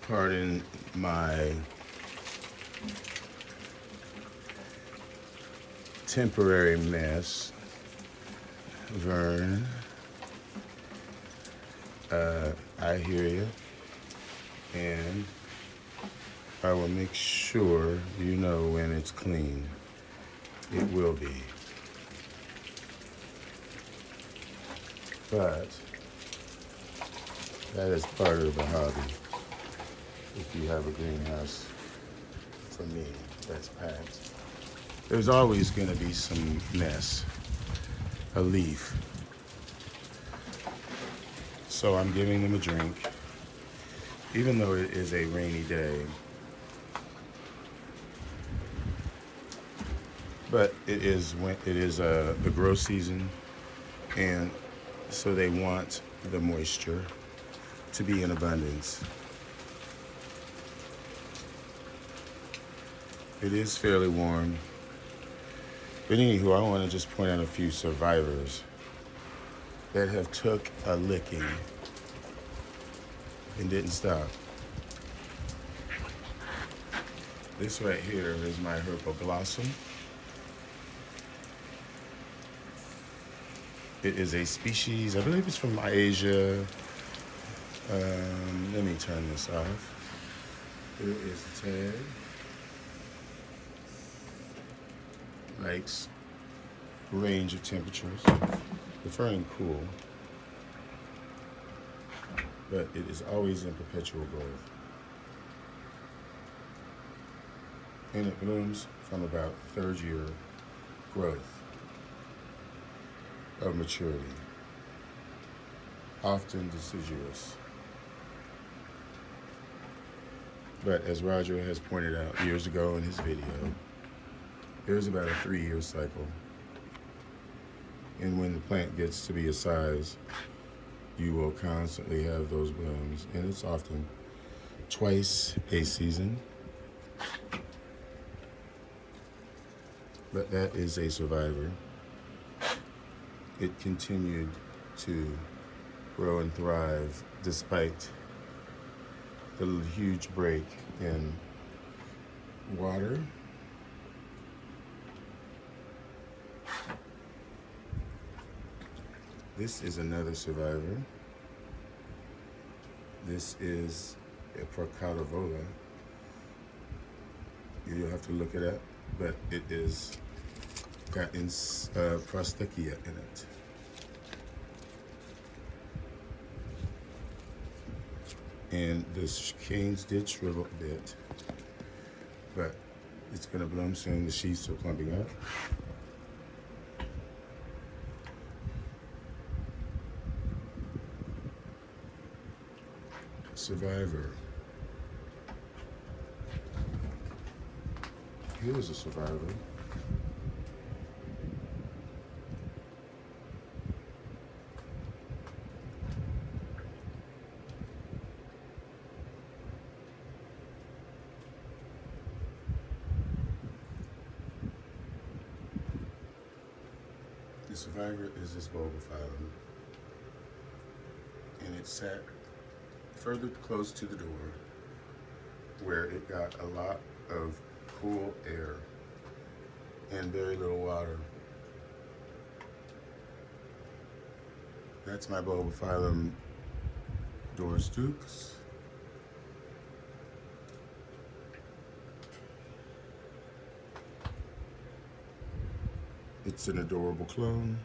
Pardon my temporary mess, Vern. I hear you, and I will make sure you know when it's clean. It will be. But that is part of the hobby. If you have a greenhouse, for me, that's packed. There's always going to be some mess, a leaf. So I'm giving them a drink, even though it is a rainy day. But it is the grow season, and so they want the moisture to be in abundance. It is fairly warm. But anywho, I want to just point out a few survivors that have took a licking and didn't stop. This right here is my Herpoblossom. It is a species, I believe it's from Asia. Let me turn this off. Here is the tag. Likes range of temperatures, preferring cool, but it is always in perpetual growth. And it blooms from about third year growth of maturity, often deciduous. But as Roger has pointed out years ago in his video, there's about a 3-year cycle. And when the plant gets to be a size, you will constantly have those blooms. And it's often twice a season. But that is a survivor. It continued to grow and thrive despite the huge break in water. This is another survivor. This is a Procaudivola. You'll have to look it up, but it is got Prostechia in it. And the canes did shrivel a bit, but it's gonna bloom soon. The sheaths are clumping up. Survivor. Here's a survivor. The survivor is this bulbophyllum, and it sat further close to the door where it got a lot of cool air and very little water. That's my bulbophyllum Doris Dukes. It's an adorable clone.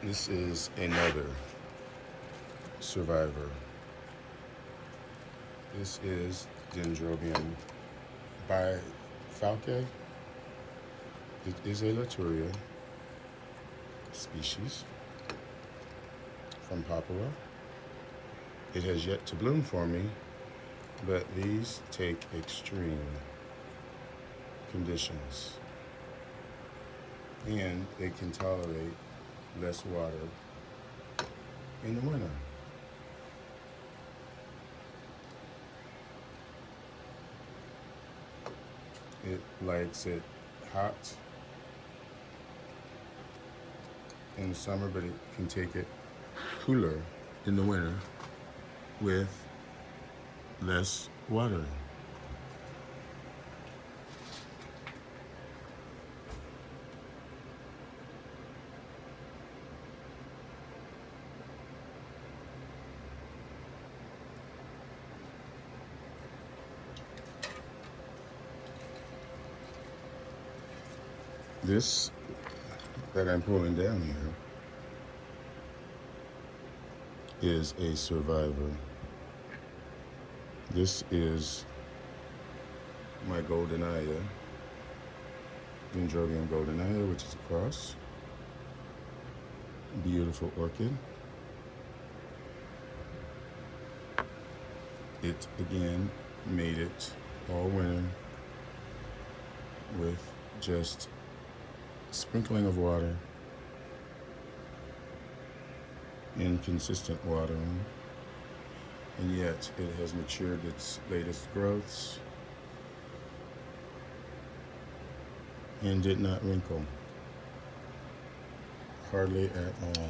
This is another survivor. This is Dendrobium bifalcae. It is a Laturia species from Papua. It has yet to bloom for me, but these take extreme conditions. And they can tolerate less water in the winter. It likes it hot in the summer, but it can take it cooler in the winter with less watering. This that I'm pulling down here is a survivor. This is my goldenaya, Dendrobium goldenaya, which is a cross. Beautiful orchid. It again made it all winter with just sprinkling of water, inconsistent watering, and yet it has matured its latest growths and did not wrinkle, hardly at all.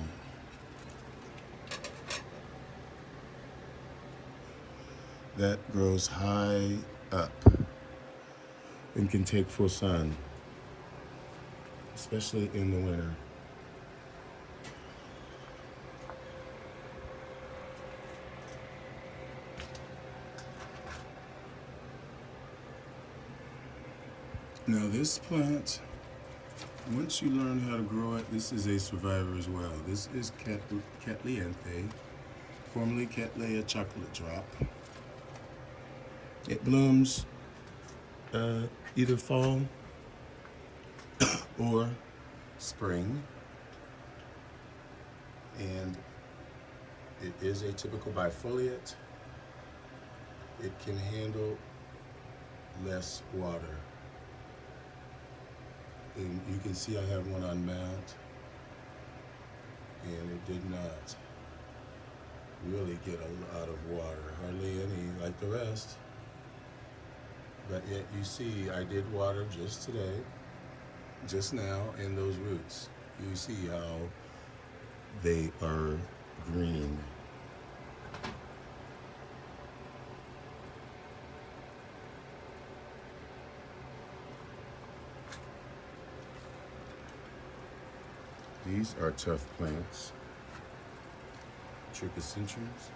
That grows high up and can take full sun, especially in the winter. Now this plant, once you learn how to grow it, this is a survivor as well. This is Catleanthe, formerly Cattleya chocolate drop. It blooms either fall or spring, and it is a typical bifoliate. It can handle less water. And you can see I have one on mount, and it did not really get a lot of water, hardly any like the rest. But yet you see I did water just today, just now, in those roots. You see how they are green. These are tough plants, trichocentrums.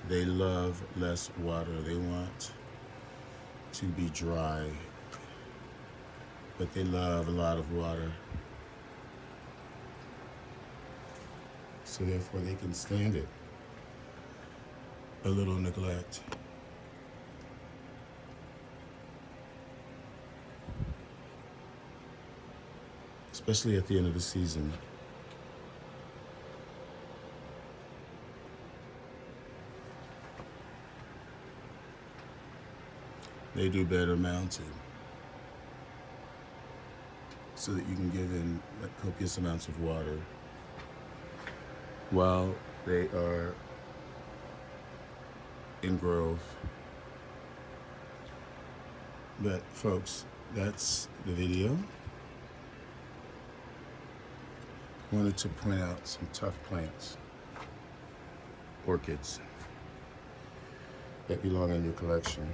They love less water. They want to be dry, but they love a lot of water. So therefore they can stand it. A little neglect. Especially at the end of the season. They do better mounted, so that you can give in copious amounts of water while they are in growth. But folks, that's the video. Wanted to point out some tough plants, orchids, that belong in your collection,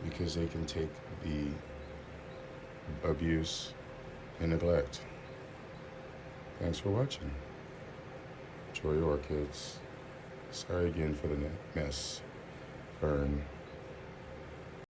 because they can take the abuse and neglect. Thanks for watching. Enjoy your orchids. Sorry again for the mess. Fern.